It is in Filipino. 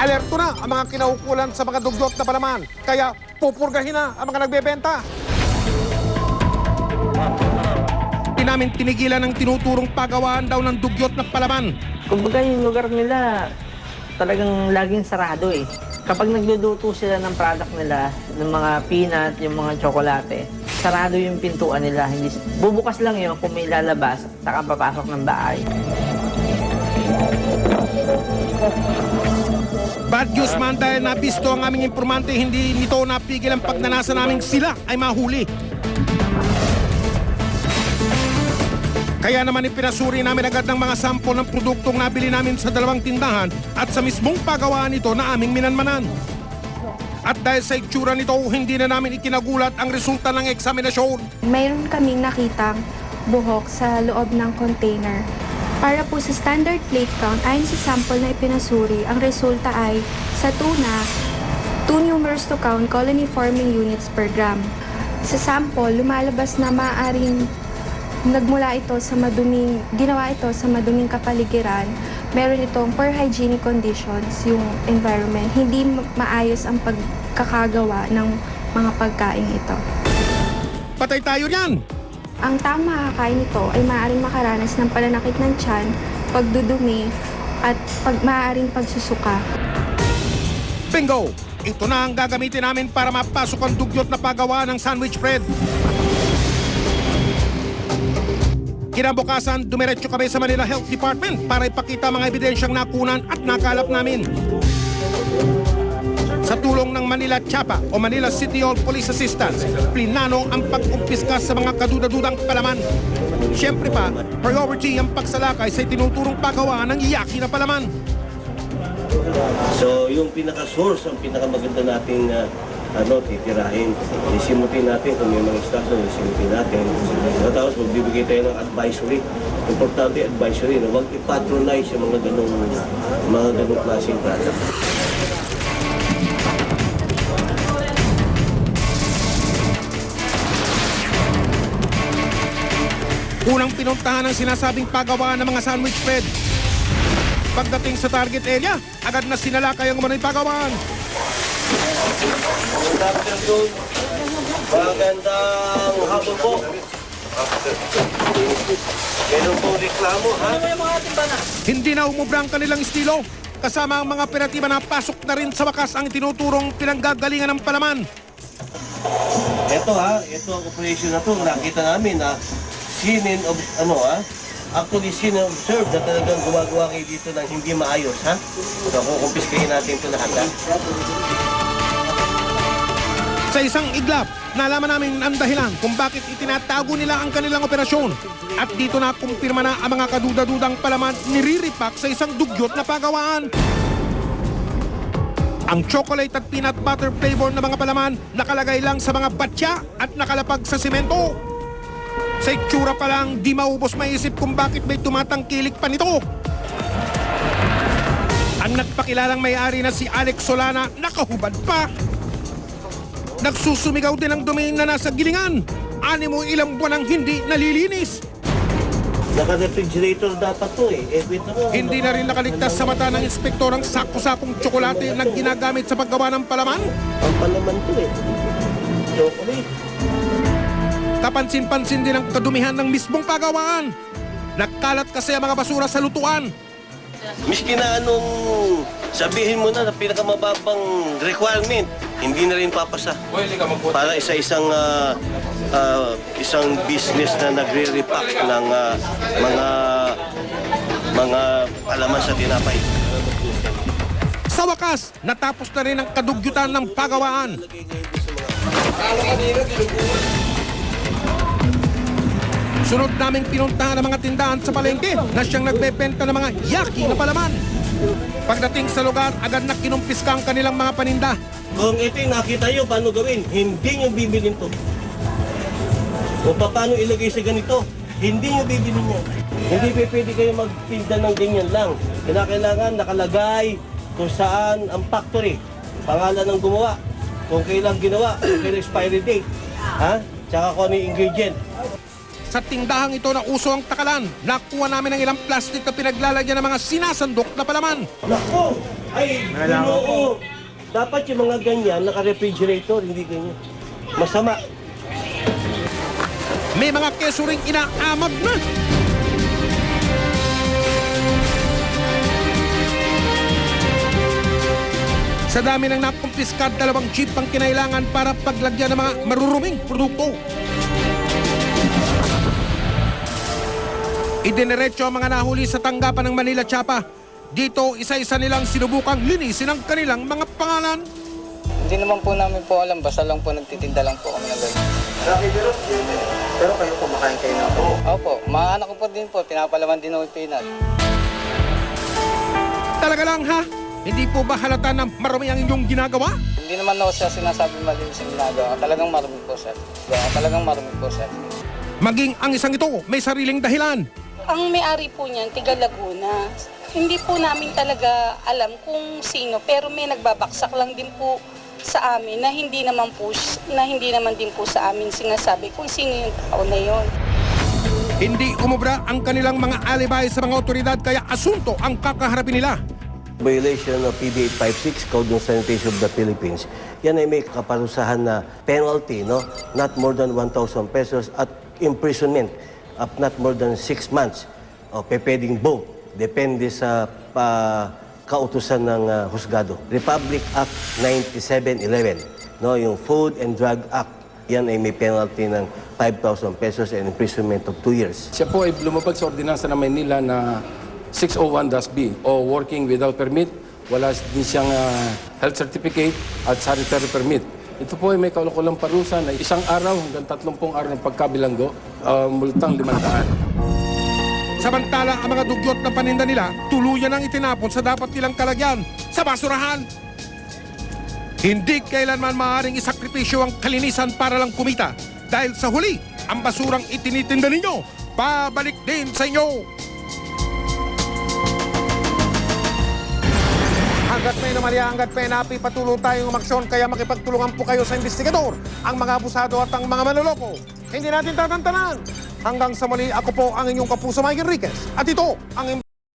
Alerto na ang mga kinaukulan sa mga dugyot na palaman. Kaya pupurgahin na ang mga nagbebenta. Di namin tinigilan ang tinuturong pagawaan daw ng dugyot na palaman. Kumbaga yung lugar nila talagang laging sarado eh. Kapag nagluluto sila ng product nila, ng mga peanut, yung mga tsokolate, sarado yung pintuan nila. Hindi, bubukas lang yun kung may lalabas, saka papasok ng bahay. Bad news man dahil nabisto ang aming informante, hindi nito napigil ang pagnanasa naming sila ay mahuli. Kaya naman ipinasuri namin agad ng mga sample ng produktong nabili namin sa dalawang tindahan at sa mismong pagawaan nito na aming minanmanan. At dahil sa itsura nito, hindi na namin ikinagulat ang resulta ng eksaminasyon. Mayroon kaming nakitang buhok sa loob ng container. Para po sa standard plate count, ayon sa sample na ipinasuri, ang resulta ay sa tuna, 2 numerous to count colony forming units per gram. Sa sample, lumalabas na maaaring ginawa ito sa maduming kapaligiran. Meron itong poor hygienic conditions, yung environment. Hindi maayos ang pagkakagawa ng mga pagkain ito. Patay tayo niyan! Ang taong makakain nito ay maaaring makaranas ng pananakit ng tiyan, pagdudumi, at maaaring pagsusuka. Bingo! Ito na ang gagamitin namin para mapasok ang dugyot na paggawa ng sandwich bread. Kinabukasan, dumiretso kami sa Manila Health Department para ipakita mga ebidensyang nakunan at nakalap namin. Sa tulong ng Manila CHAPA o Manila City Hall Police Assistance, plinano ang pag-kumpiska sa mga kadudadudang palaman. Siyempre pa, priority ang pagsalakay sa tinuturong paggawa ng yaki na palaman. So yung pinaka-source, ang pinakamaganda nating titirahin. Isimutin natin kung may mga stasyon, isimutin natin. Tapos magbibigay tayo ng advisory. Importante advisory, no? Huwag i-patronize yung mga ganong klaseng product. Unang pinuntahan ang sinasabing paggawa ng mga sandwich bread. Pagdating sa target area, agad na sinalakay ang umano'y pagawaan. Good afternoon. Magandang hapon po. Meron pong reklamo, ha? Hindi na umubra ang kanilang estilo. Kasama ang mga operatiba na pasok na rin sa wakas ang tinuturong pinanggagalingan ng palaman. Ito ang operation na to. Nakita namin na actually observe na talagang gumagawa kayo dito ng hindi maayos, ha? So, kukumpiskahin natin ito lahat, ha? Sa isang iglap, nalaman namin ang dahilan kung bakit itinatago nila ang kanilang operasyon. At dito na kumpirma na ang mga kaduda-dudang palaman niriripak sa isang dugyot na pagawaan. Ang chocolate at peanut butter flavor na mga palaman nakalagay lang sa mga batya at nakalapag sa simento. Sa itsura pa lang, di maubos maisip kung bakit may tumatangkilik pa nito. Ang nagpakilalang may-ari na si Alex Solana, nakahubad pa. Nagsusumigaw din ang dumi na nasa gilingan. Animo ilang buwan ang hindi nalilinis. Naka-refrigerator dapat to eh. Hindi na rin nakaligtas sa mata ng inspektor ang sako-sakong tsokolate na ginagamit sa paggawa ng palaman. Ang palaman to eh. Chocolate. Kapansin-pansin din ang kadumihan ng mismong pagawaan. Nagkalat kasi ang mga basura sa lutuan. Miski na anong sabihin mo na pinakamababang requirement, hindi na rin papasa. Para isang business na nagre-repack ng mga palaman sa tinapay. Sa wakas, natapos na rin ang kadugyutan ng pagawaan. Sunod naming pinuntahan ang mga tindahan sa palengke na siyang nagbebenta ng mga yaki na palaman. Pagdating sa lugar, agad na kinumpiska ang kanilang mga paninda. Kung ito yung nakita nyo, paano gawin? Hindi nyo bibilin to. O paano ilagay sa ganito? Hindi nyo bibilin yan. Hindi pwede kayo magtinda ng ganyan lang. Kailangan nakalagay kung saan ang factory, pangalan ng gumawa, kung kailan ginawa, kung kailan expiry date, ha? Tsaka kung ano yung ingredient. Sa tindahang ito na uso ang takalan, nakuha namin ang ilang plastic na pinaglalagyan ng mga sinasandok na palaman. Naku! Ay, oo. Dapat yung mga ganyan, naka-refrigerator, hindi ganyan. Masama. May mga keso ring inaamag na. Sa dami ng nakumpiskad, 2 jeep ang kinailangan para paglagyan ng mga maruruming produkto. Idiniretso ang mga nahuli sa tanggapan ng Manila Chapa. Dito, isa-isa nilang sinubukang linisin ang kanilang mga pangalan. Hindi naman po namin po alam, basta lang po nagtitinda lang po kami ng ganun. Pero kayo kumakain kayo na po. Opo, mga anak ko po din po, pinapalaman din ako yung peanut. Talaga lang ha? Hindi po ba halata na marami ang inyong ginagawa? Hindi naman ako siya sinasabi malinis yung ginagawa. Talagang marami po, sir. Talagang marami po, sir. Maging ang isang ito may sariling dahilan. Ang may-ari po niyan, tiga Laguna. Hindi po namin talaga alam kung sino, pero may nagbabaksak lang din po sa amin na hindi naman din po sa amin sinasabi kung sino yung tao na yon. Hindi umubra ang kanilang mga alibay sa mga otoridad kaya asunto ang kakaharapin nila. Violation of PB 856, Code of Sanitation of the Philippines. Yan ay may kaparusahan na penalty, no? Not more than 1,000 pesos at imprisonment of not more than 6 months. O pwedeng both. Depende sa kautusan ng husgado. Republic Act 9711, no? Yung Food and Drug Act. Yan ay may penalty ng 5,000 pesos and imprisonment of 2 years. Siya po ay lumabag sa ordinansa ng Maynila na 601-B o working without permit, wala din siyang health certificate at sanitary permit. Ito po ay may kaulakulang parusa na 1 araw hanggang 30 araw ng pagkabilanggo, multang 500. Samantala, ang mga dugyot na paninda nila tuluyan ang itinapon sa dapat nilang kalagyan sa basurahan. Hindi kailanman maaaring isakripisyo ang kalinisan para lang kumita dahil sa huli, ang basurang itinitinda ninyo, pabalik din sa inyo. Hanggat may namarya, hanggat may napi, patuloy tayong umaksyon kaya makipagtulungan po kayo sa investigador, ang mga abusado at ang mga manloloko. Hindi natin tatantanan. Hanggang sa muli, ako po ang inyong kapuso Mike Enriquez. At ito ang